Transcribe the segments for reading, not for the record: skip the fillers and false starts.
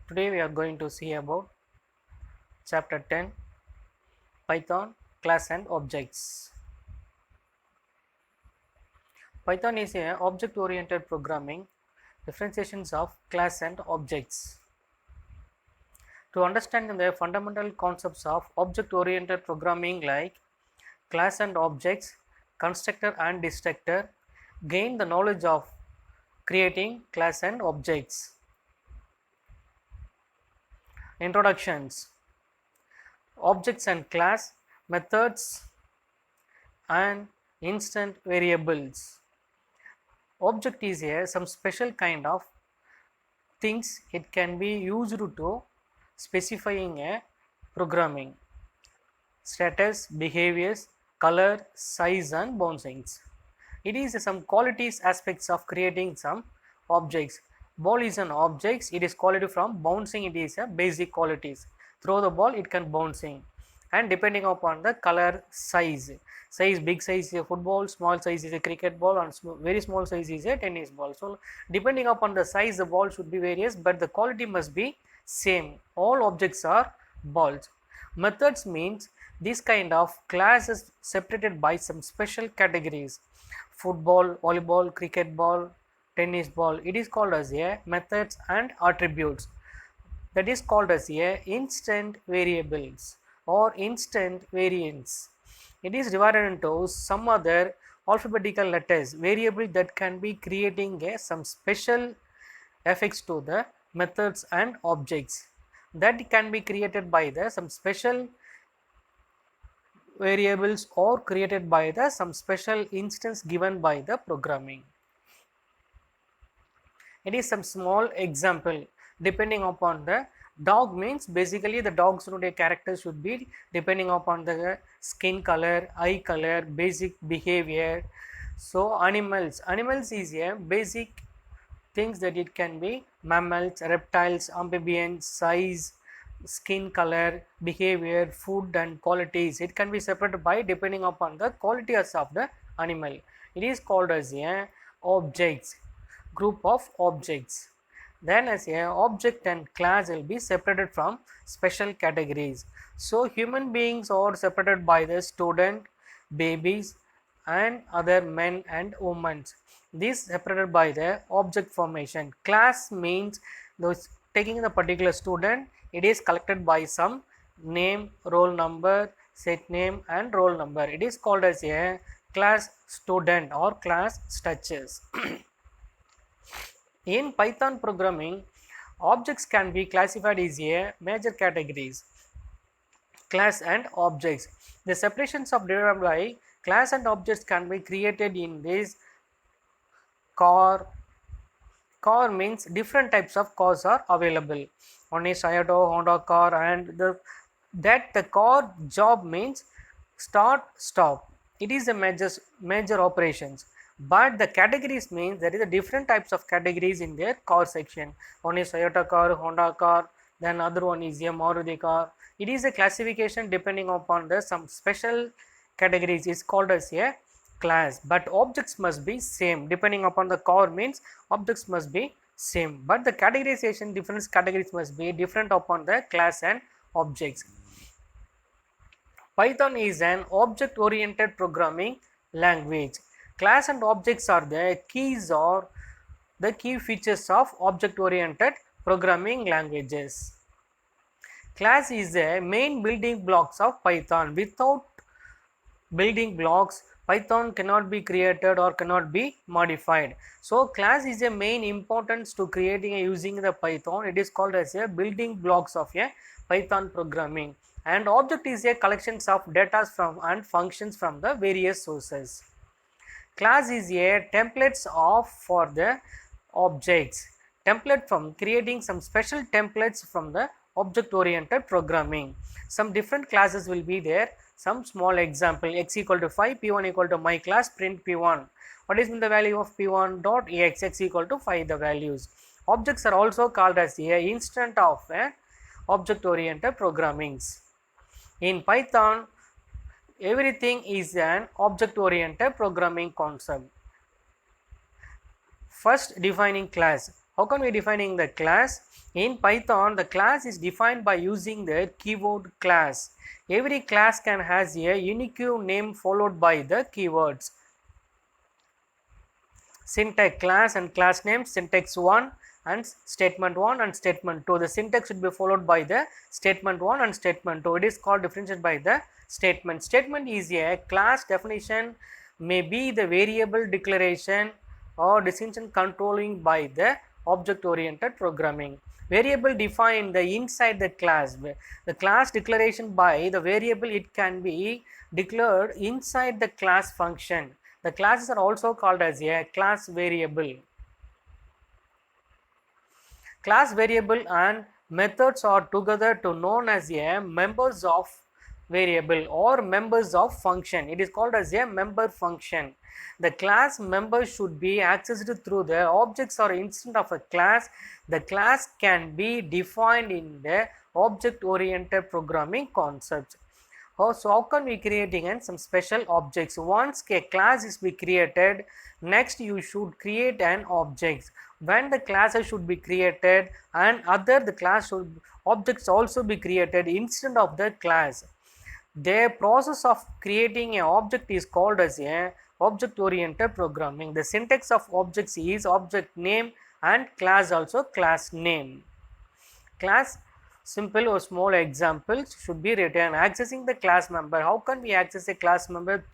Today we are going to see about chapter 10 Python class and objects. Python is a object oriented programming differentiations of class and objects. To understand the fundamental concepts of object oriented programming like class and objects, constructor and destructor, gain the knowledge of creating class and objects. Introductions: objects and class, methods and instant variables. Object is some special kind of things. It can be used to specifying a programming status, behaviors, color, size and bouncings. It is some qualities aspects of creating some objects. Ball is an object. It is quality from bouncing. It is a basic qualities. Throw the ball, it can bouncing, and depending upon the color, size, big size is a football, small size is a cricket ball, and very small size is a tennis ball. So depending upon the size, the ball should be various, but the quality must be same. All objects are balls. Methods means this kind of class is separated by some special categories: football, volleyball, cricket ball, tennis ball. It is called as a methods and attributes. That is called as a instant variables or instant variants. It is divided into some other alphabetical letters variable that can be creating some special effects to the methods and objects that can be created by the some special variables or created by the some special instance given by the programming. It is some small example. Depending upon the dog means basically the dog's character should be depending upon the skin color, eye color, basic behavior. So animals is a basic things that it can be mammals, reptiles, amphibians, size, skin color, behavior, food and qualities. It can be separated by depending upon the qualities of the animal. It is called as a objects, group of objects. Then as a object and class will be separated from special categories. So human beings are separated by the student, babies and other men and women. This separated by the object formation. Class means those taking the particular student, it is collected by some name, roll number, set name and roll number. It is called as a class student or class structures. In Python programming, objects can be classified as a major categories: class and objects. The separations of divided by class and objects can be created in this car. Car means different types of cars are available. One is Toyota, Honda car, and the car job means start, stop. It is a major operations. But the categories means there is a different types of categories in their car section. One is Toyota car, Honda car, then other one is a Maruti car. It is a classification depending upon the some special categories is called as a class, but objects must be same. Depending upon the car means objects must be same, but the categorization different categories must be different upon the class and objects. Python is an object oriented programming language. Class and objects are the keys or the key features of object oriented programming languages. Class is the main building blocks of Python. Without building blocks, Python cannot be created or cannot be modified. So class is a main importance to creating and using the Python. It is called as a building blocks of a Python programming. And object is a collections of data from and functions from the various sources. Class is a templates of for the objects. Template from creating some special templates from the object oriented programming. Some different classes will be there. Some small example: x equal to 5, p1 equal to my class, print p1. What is the value of p1 dot x? X equal to 5 the values. Objects are also called as a instant of a object oriented programmings. In Python, everything is an object oriented programming concept. First, defining class. How can we defining the class? In Python, the class is defined by using the keyword class. Every class can has a unique name followed by the keywords. Syntax class and class name, syntax 1 and statement 1 and statement 2. The syntax should be followed by the statement 1 and statement 2. It is called differentiated by the statement. Statement is a class definition, may be the variable declaration or distinction controlling by the object oriented programming. Variable defined the inside the class. The class declaration by the variable, it can be declared inside the class function. The classes are also called as a class variable. Class variable and methods are together to known as a members of variable or members of function. It is called as a member function. The class member should be accessed through the objects or instance of a class. The class can be defined in the object oriented programming concepts. So how can we creating some special objects? Once a class is be created, next you should create an object. When the classes should be created and other the class should objects also be created instead of the class. The process of creating an object is called as a object oriented programming. The syntax of objects is object name and class also class name. Class simple or small examples should be written. Accessing the class member. How can we access a class member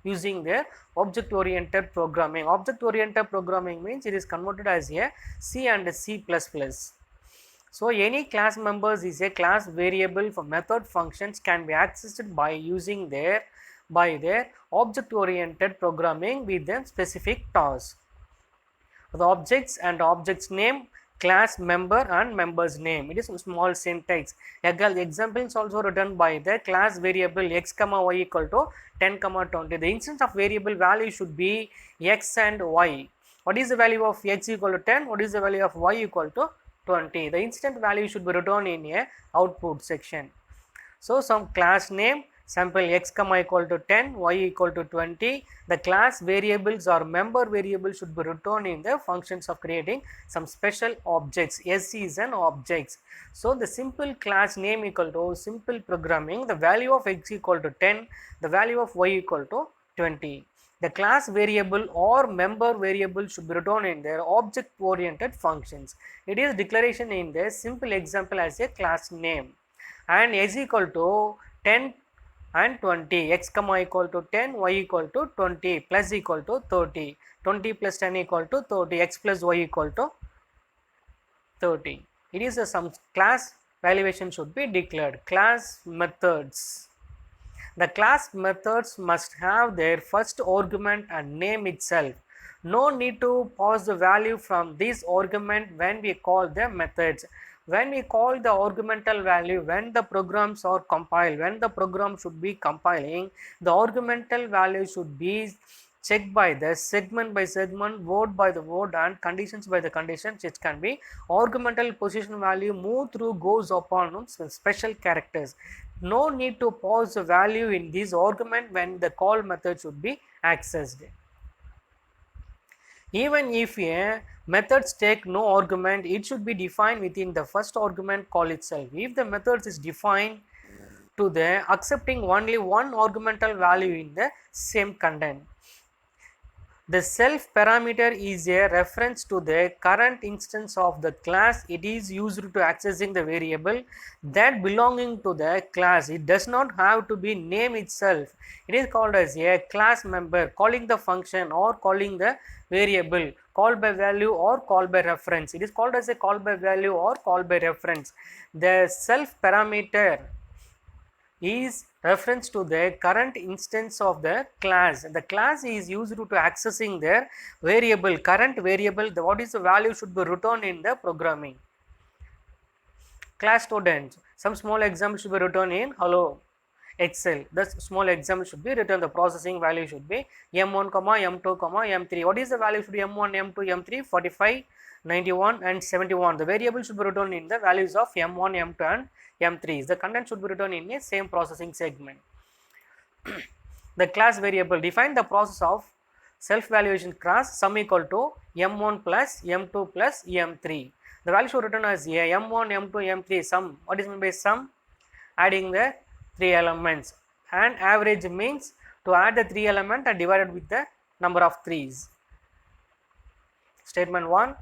using the object oriented programming? Object oriented programming means it is converted as a C and C++. So any class members is a class variable for method functions can be accessed by using their object oriented programming with the specific task. The objects and objects name, class member and member's name. It is a small syntax. Examples also written by the class variable x comma y equal to 10 comma 20. The instance of variable value should be x and y. What is the value of x equal to 10? What is the value of y equal to 20? The instant value should be written in a output section. So some class name, sample x comma equal to 10, y equal to 20. The class variables or member variables should be written in the functions of creating some special objects. S is an objects. So the simple class name equal to simple programming, the value of x equal to 10, the value of y equal to 20. The class variable or member variable should be written in their object oriented functions. It is declaration in the simple example as a class name. And x equal to 10 and 20, x comma equal to 10, y equal to 20, plus equal to 30, 20 plus 10 equal to 30, x plus y equal to 30. It is some class valuation should be declared. Class methods. The class methods must have their first argument and name itself. No need to pass the value from this argument when we call the methods. When we call the argumental value, when the programs are compiled, when the program should be compiling, the argumental value should be checked by the segment by segment, word by the word and conditions by the conditions. It can be argumental position value move through goes upon special characters. No need to pass the value in this argument when the call method should be accessed. Even if a methods take no argument, it should be defined within the first argument call itself. If the methods is defined to the accepting only one argumental value in the same content. The self parameter is a reference to the current instance of the class. It is used to accessing the variable that belonging to the class. It does not have to be name itself. It is called as a class member, calling the function or calling the variable, call by value or call by reference. It is called as a call by value or call by reference. The self parameter is reference to the current instance of the class. The class is used to accessing the variable, current variable, what is the value should be written in the programming. Class students, some small example should be written in hello Excel. The small example should be written, the processing value should be M1, M2, M3. What is the value should be M1, M2, M3, 45, 91 and 71. The variable should be written in the values of M1, M2 and M3. The content should be written in a same processing segment. The class variable define the process of self valuation class sum equal to m1 plus m2 plus m3. The value should return as a m1 m2 m3 sum. What is meant by sum? Adding the 3 elements, and average means to add the 3 element and divided with the number of 3's. Statement 1,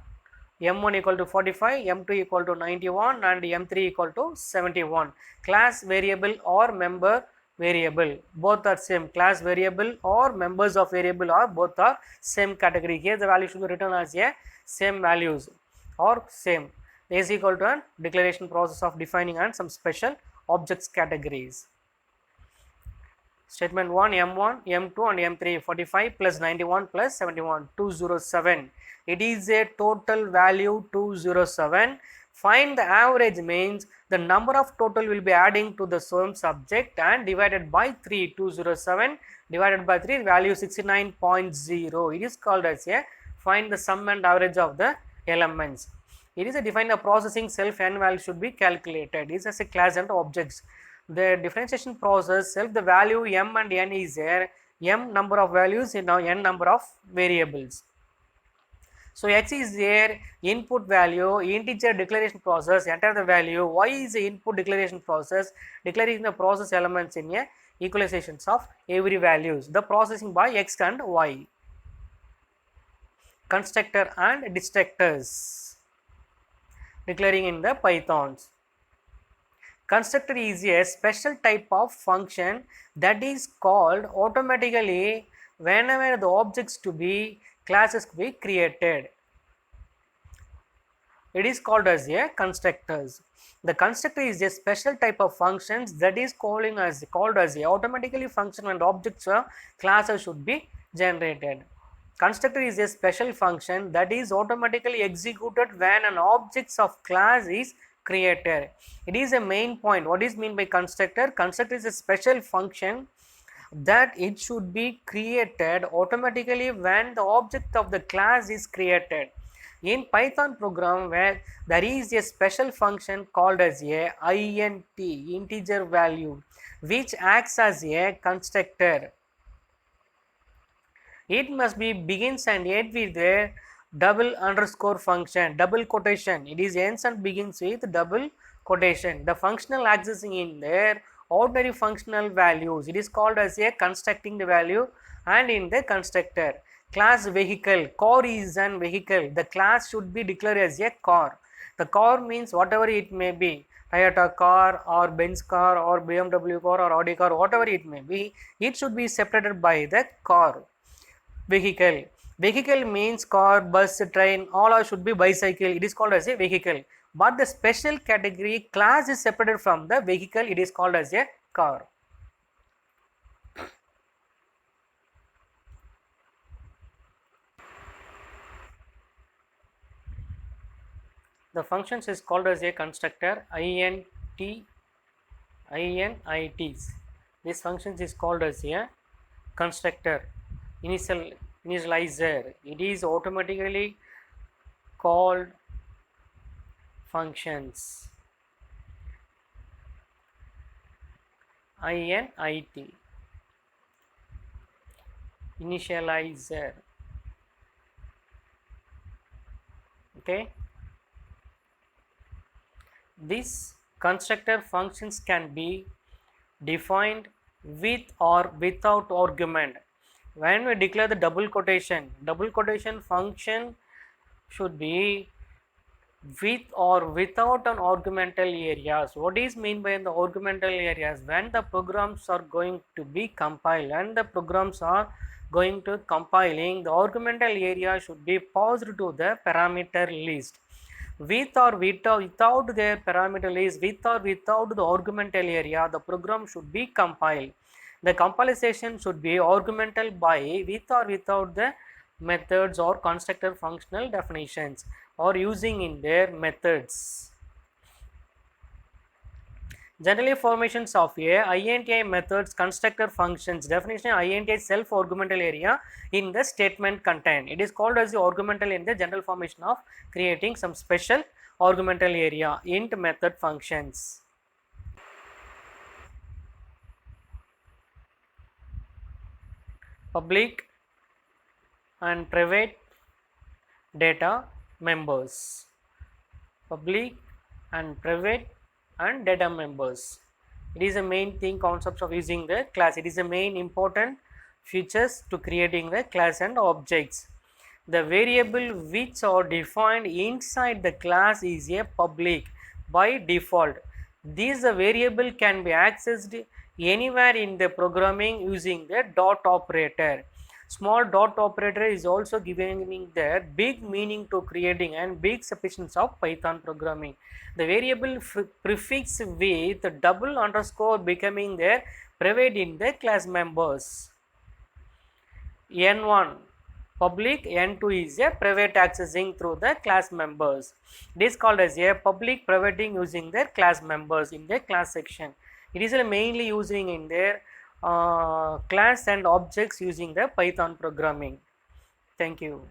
m1 equal to 45, m2 equal to 91 and m3 equal to 71. Class variable or member variable, both are same. Class variable or members of variable are both are same category. Here the value should be written as a same values or same. Is equal to a declaration process of defining and some special objects categories. Statement 1, m1, m2 and m3, 45 plus 91 plus 71, 207. It is a total value 207. Find the average means the number of total will be adding to the same subject and divided by 3. 207 divided by 3, value 69.0. It is called as a find the sum and average of the elements. It is a define the processing self n value should be calculated. It is as a class and objects. The differentiation process self the value m and n is there, m number of values and now n number of variables. So x is there input value, integer declaration process, enter the value, y is the input declaration process, declaring the process elements in a equalizations of every values, the processing by x and y. Constructor and destructors declaring in the Pythons. Constructor is a special type of function that is called automatically whenever the objects to be classes to be created. It is called as a constructors. The constructor is a special type of functions that is called as a automatically function when objects or classes should be generated. Constructor is a special function that is automatically executed when an objects of class is created. It is a main point. What is mean by constructor? Constructor is a special function that it should be created automatically when the object of the class is created. In Python program where there is a special function called as a int, integer value, which acts as a constructor. It must be begins and end with a double underscore function, double quotation. It is ends and begins with double quotation. The functional accessing in there ordinary functional values. It is called as a constructing the value and in the constructor. Class vehicle, car is an vehicle. The class should be declared as a car. The car means whatever it may be, Toyota car or Benz car or BMW car or Audi car, whatever it may be, it should be separated by the car. Vehicle, vehicle means car, bus, train, all should be bicycle. It is called as a vehicle, but the special category class is separated from the vehicle. It is called as a car. The functions is called as a constructor, inits. This functions is called as a constructor. Initializer, it is automatically called functions. Init, initializer. Okay, these constructor functions can be defined with or without argument. When we declare the double quotation function should be with or without an argumental areas. What is mean by the argumental areas? When the programs are going to be compiled and the programs are going to compiling, the argumental area should be passed to the parameter list. With or without their parameter list, with or without the argumental area, the program should be compiled. The compilation should be argumental by with or without the methods or constructor functional definitions or using in their methods. Generally formations of a INTI methods constructor functions definition INTI self argumental area in the statement content. It is called as the argumental in the general formation of creating some special argumental area int method functions. Public and private data members. Public and private and data members. It is the main thing concepts of using the class. It is the main important features to creating the class and objects. The variable which are defined inside the class is a public by default. This variable can be accessed anywhere in the programming using the dot operator. Small dot operator is also giving the big meaning to creating and big sufficiency of Python programming. The variable prefix with double underscore becoming the private in the class members. N1 public, N2 is a private accessing through the class members. It is called as a public privating using their class members in the class section. It is mainly using in their class and objects using the Python programming. Thank you.